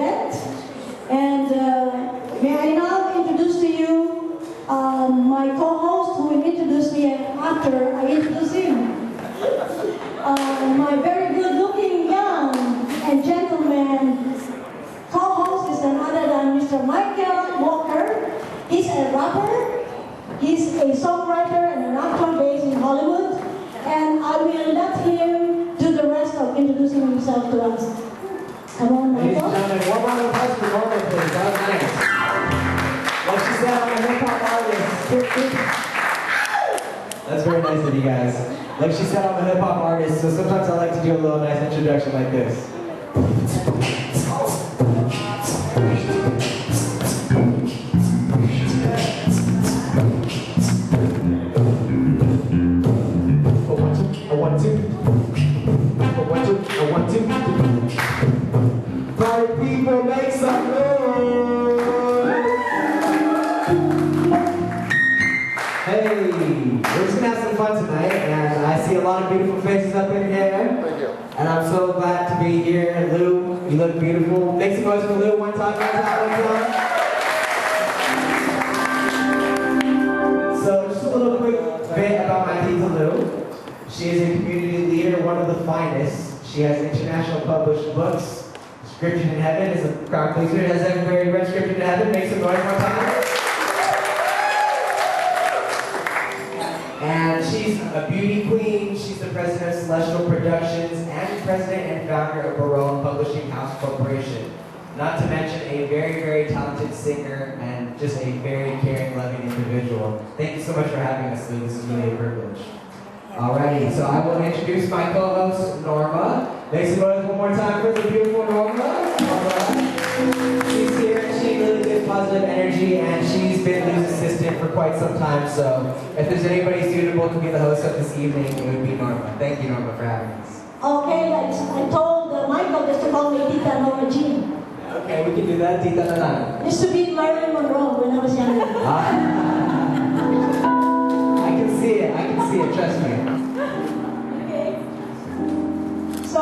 event. And may I now introduce to you my co-host who will introduce me after I introduce him. My very good-looking young and gentleman co-host is none other than Mr. Michael Walker. He's a rapper, he's a songwriter and an actor based in Hollywood, and I will let him do the rest of introducing himself to us. Come on, Michael. Ladies and gentlemen, one round of applause for Norma, please. That was nice. Like she said, I'm a hip-hop artist. That's very nice of you guys. Like she said, I'm a hip-hop artist, so sometimes I like to do a little nice introduction like this. Party people, make some noise! Hey, we're just gonna have some fun tonight, and I see a lot of beautiful faces up in here. Thank you. And I'm so glad to be here. Lou, you look beautiful. Make some noise for Lou one time, one time. So just a little quick bit about my tita Lou. She is a community leader, one of the finest. She has international published books. Scripture in Heaven is a crowd pleaser. Has everybody read Scripture in Heaven? Make some noise one time. And she's a beauty queen. She's the president of Celestial Productions and president and founder of Barrios Publishing House Corporation. Not to mention a very, very talented singer and just a very caring, loving individual. Thank you so much for having us, Lou. This is really a privilege. Alrighty, so I will introduce my co-host, Norma. Make some noise one more time for the beautiful Norma. Alright. She's here, she really gives positive energy, and she's been Lou's assistant for quite some time, so if there's anybody suitable to be the host of this evening, it would be Norma. Thank you, Norma, for having us. Okay, I told Michael just to call me Tita Norma Jean. Okay, we can do that. Tita na lang. Used to be Marilyn Monroe when I was younger. I can see it, trust me. Okay. So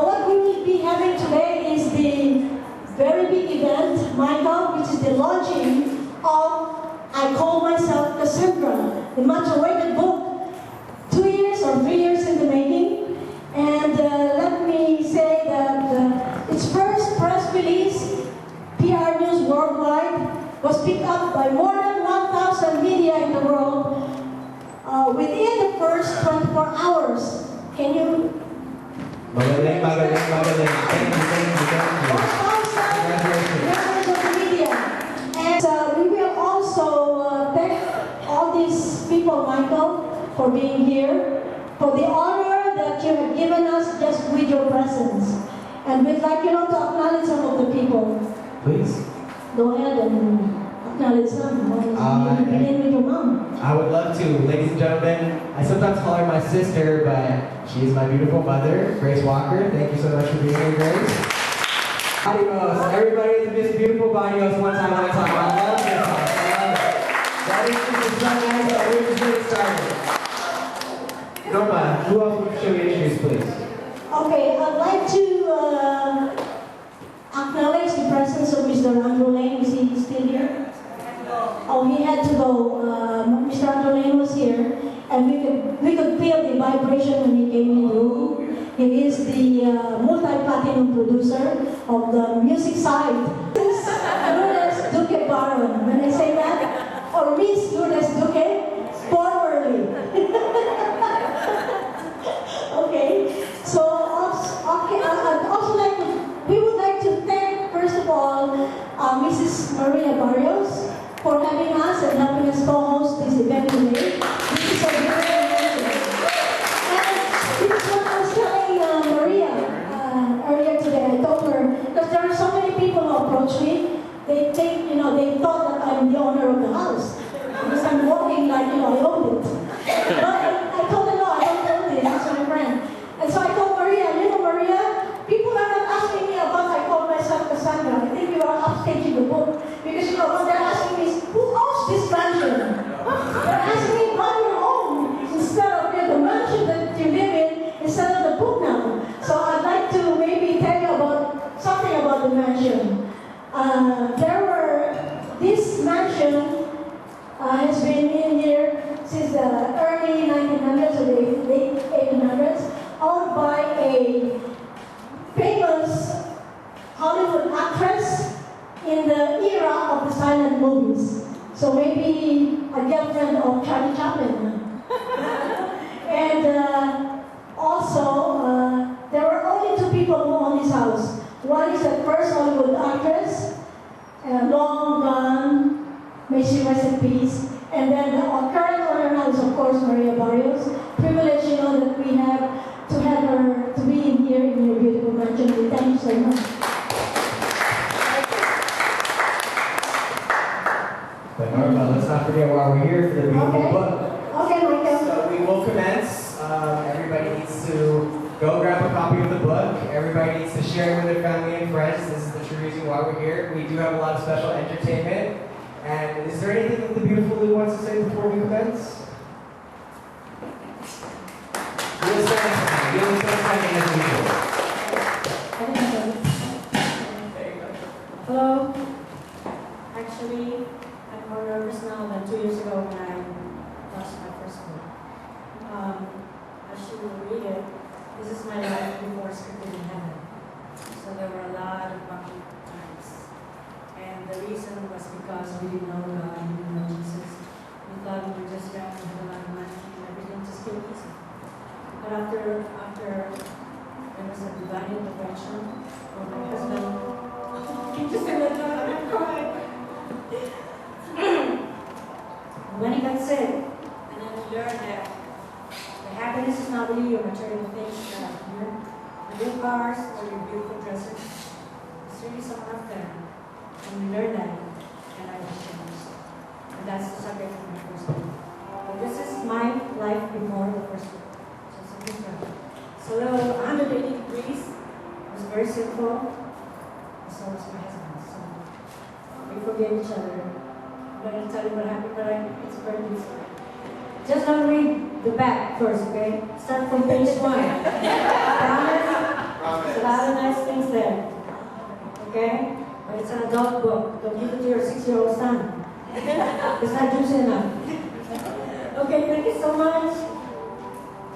what we will be having today is the very big event, Michael, which is the launching of I Call Myself Cassandra, the much awaited book, 2 years or 3 years in the making. And let me say that its first press release, PR News Worldwide, was picked up by more than 1,000 media in the world within the first 24 hours. Can you? Magaling. Thank you. 1,000 members of the media. And we will also thank all these people, Michael, for being here, for the honor that you have given us just with your presence. And we'd like to acknowledge some of the people. Please. Go ahead and acknowledge them. Begin with your mom. I would love to. Ladies and gentlemen, I sometimes call her my sister, but she is my beautiful mother, Grace Walker. Thank you so much for being here, Grace. Barrios. Everybody in this beautiful Barrios, one time. I love this song. I love it. That is just so nice, but we're just getting started. Norma, who else should we introduce, please? Okay, I'd like to acknowledge the presence of Mr. Andrew Lane. Is he still here? Oh, he had to go. Mr. Andrew Lane was here, and we could feel the vibration when he came in the room. He is the multi-platinum producer of the music side. Lourdes Duque Baron. When I say that, or Miss Lourdes Duque, formerly. Okay, so I'd also like to, we would like to thank, first of all, Mrs. Maria Barrios for having us and helping us co-host this event today. This is a very amazing. And this is what I was telling Maria earlier today. I told her, because there are so many people who approach me, they think, they thought that I'm the owner of the house. Because I'm walking like, I own it. But I told her, no, I don't own it, it's my friend. And so I told Maria, Maria, people are not asking me about I Call Myself Cassandra. I think you are upstaging the book. Because what they're asking me is, who owns this mansion? They're asking me about your home instead of the mansion that you live in instead of the book now. So I'd like to maybe tell you about something about the mansion. in movies. So maybe a girlfriend of Charlie Chaplin. And also, there were only two people who own this house. One is the first Hollywood actress, long gone, may she rest in peace. And then the current owner now is, of course, Maria Barrios. Privilege, you know, that we have to have her to be in here in your beautiful mansion. Thank you so much. But Norma, let's not forget why we're here for the beautiful book. Okay, Michael. So we will commence. Everybody needs to go grab a copy of the book. Everybody needs to share it with their family and friends. This is the true reason why we're here. We do have a lot of special entertainment. And is there anything that the beautiful Lou wants to say before we commence? You'll stand as usual. Hello. Actually, I'm more nervous now than 2 years ago when I lost my first book. As you will read it, this is my life before scripted in heaven. So there were a lot of bumpy times. And the reason was because we didn't know God, we didn't know Jesus. We thought we were just young and had a lot of money and everything just came easy. But after there was a divine intervention for my husband, just let go, I'm crying. When he got sick, and then we learned that the happiness is not really your material things that are here, your cars or your beautiful dresses. It's really someone up there. And we learned that, and I was changed. And that's the subject of my first book. But this is my life before the first book. So it's a different. So 180 degrees was very simple, and so was my husband. So we forgave each other. I'm not going to tell you what happened, but it's very beautiful. Just want to read the back first, okay? Start from page 1. Promise? There's a lot of nice things there. Okay? But it's an adult book. Don't give it to your 6-year-old son. It's not juicy enough. Okay, thank you so much.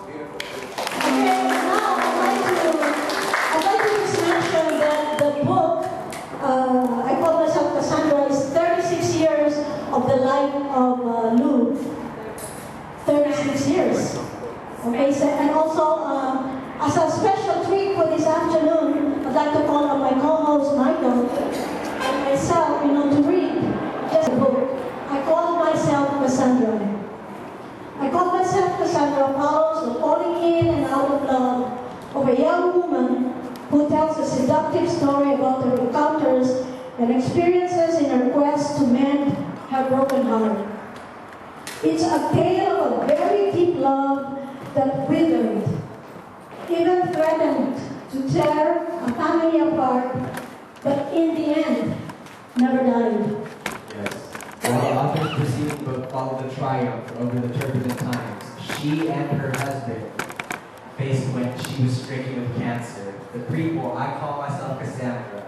Okay, now I'd like to just mention that the book, I call myself Cassandra, is 36 years of the life of Lou. 36 years. Okay, so, and also, as a special treat for this afternoon, I'd like to call on my co-host Michael and myself, you know, to read just a book. I call myself Cassandra. I call myself Cassandra follows the falling in and out of love of a young woman who tells a seductive story about her encounters and experiences in her quest to mend her broken heart. It's a tale of a very deep love that withered, even threatened to tear a family apart, but in the end, never died. Yes. While the author's preceding book followed the triumph over the turbulent times she and her husband faced when she was stricken with cancer, the prequel, I Call Myself Cassandra,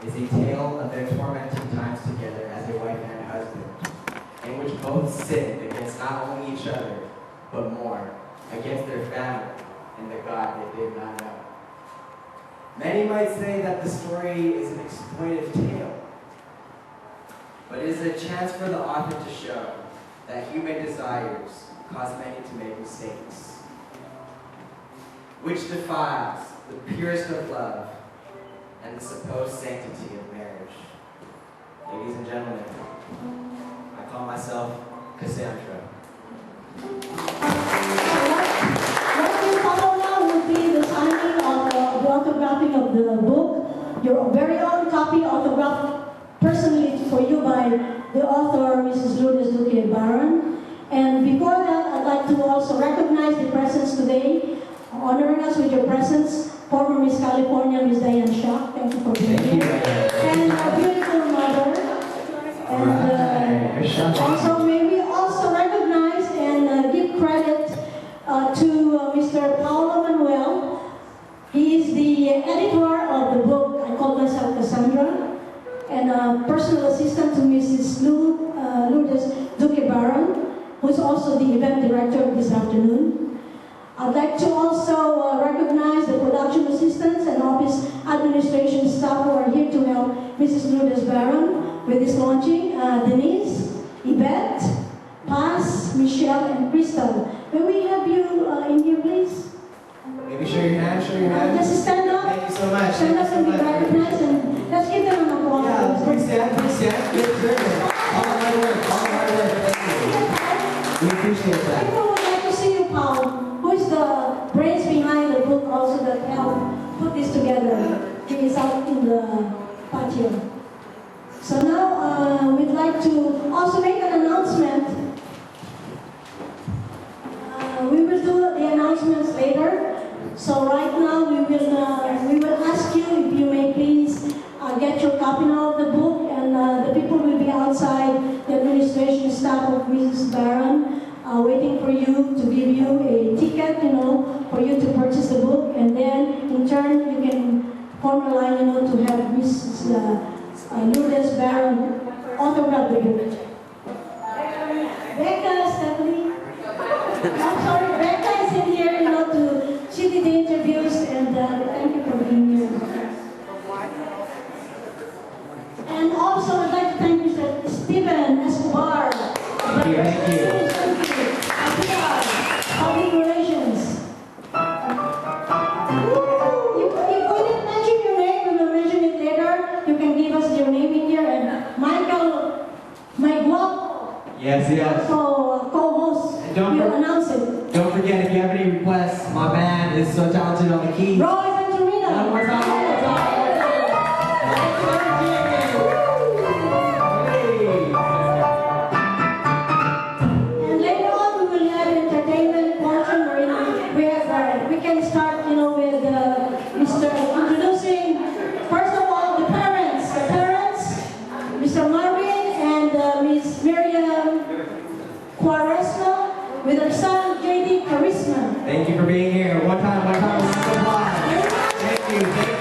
is a tale of their tormenting times together as a wife and husband, in which both sinned against not only each other, but more, against their family and the God they did not know. Many might say that the story is an exploitive tale, but it is a chance for the author to show that human desires cause many to make mistakes, which defiles the purest of love and the supposed sanctity of marriage. Ladies and gentlemen, I call myself Cassandra. What will follow now will be the signing of the autographing of the book, your very own copy autographed personally for you by the author, Mrs. Lourdes, Duque, and Baron. And before that, I'd like to also recognize the presence today, honoring us with your presence, former Miss California, Miss Diane Shock. Thank you for being here. And our beautiful mother. And also, may we also recognize and give credit to Mr. Paulo Manuel. He is the editor of the book, I Call Myself Cassandra, and a personal assistant to Mrs. Lourdes Duque Baron, who is also the event director of this afternoon. I'd like to also recognize the production assistants and office administration staff who are here to help Mrs. Lourdes Baron, with this launching, Denise, Yvette, Paz, Michelle, and Crystal. May we have you in here, please? Maybe show your hand, show your hand. Just stand up. Thank you so much. Stand up and be Thank you so much. recognized, and let's give them an applause. Yeah, please stand, please stand. Good, good. All hard work, all hard work. Thank you. We appreciate that. People would like to see you, Paul. Who is the brains behind the book also that helped put this together? He is out in the patio. So now we'd like to also make an announcement. We will do the announcements later. So right now we will ask you if you may please get your copy now of the book, and the people will be outside, the administration staff of Mrs. Barron, waiting for you to give you a ticket, for you to purchase the book, and then in turn you can form a line, to have Mrs. Lourdes Barron autograph the book. Becca, Stephanie. I'm sorry, Becca is in here, she did the interviews, and thank you for being here. And also, I'd like to thank Mr. Stephen Escobar. Thank you. Public Relations. If we didn't mention your name, we will mention it later. You can give us your name in here. And Michael, Yes. so co-host, Don't will for- announce it. Don't forget, if you have any requests, my band is so talented on the keys. Roy Venturina. One more time, one more time. And later on, we will have an entertainment portion where we can start, with Mr. introducing, first of all, the parents, Mr. Marvin and Miss Miriam Quaresma, with her son, JD Charisma. Thank you for being here. One time, round of applause. Thank you.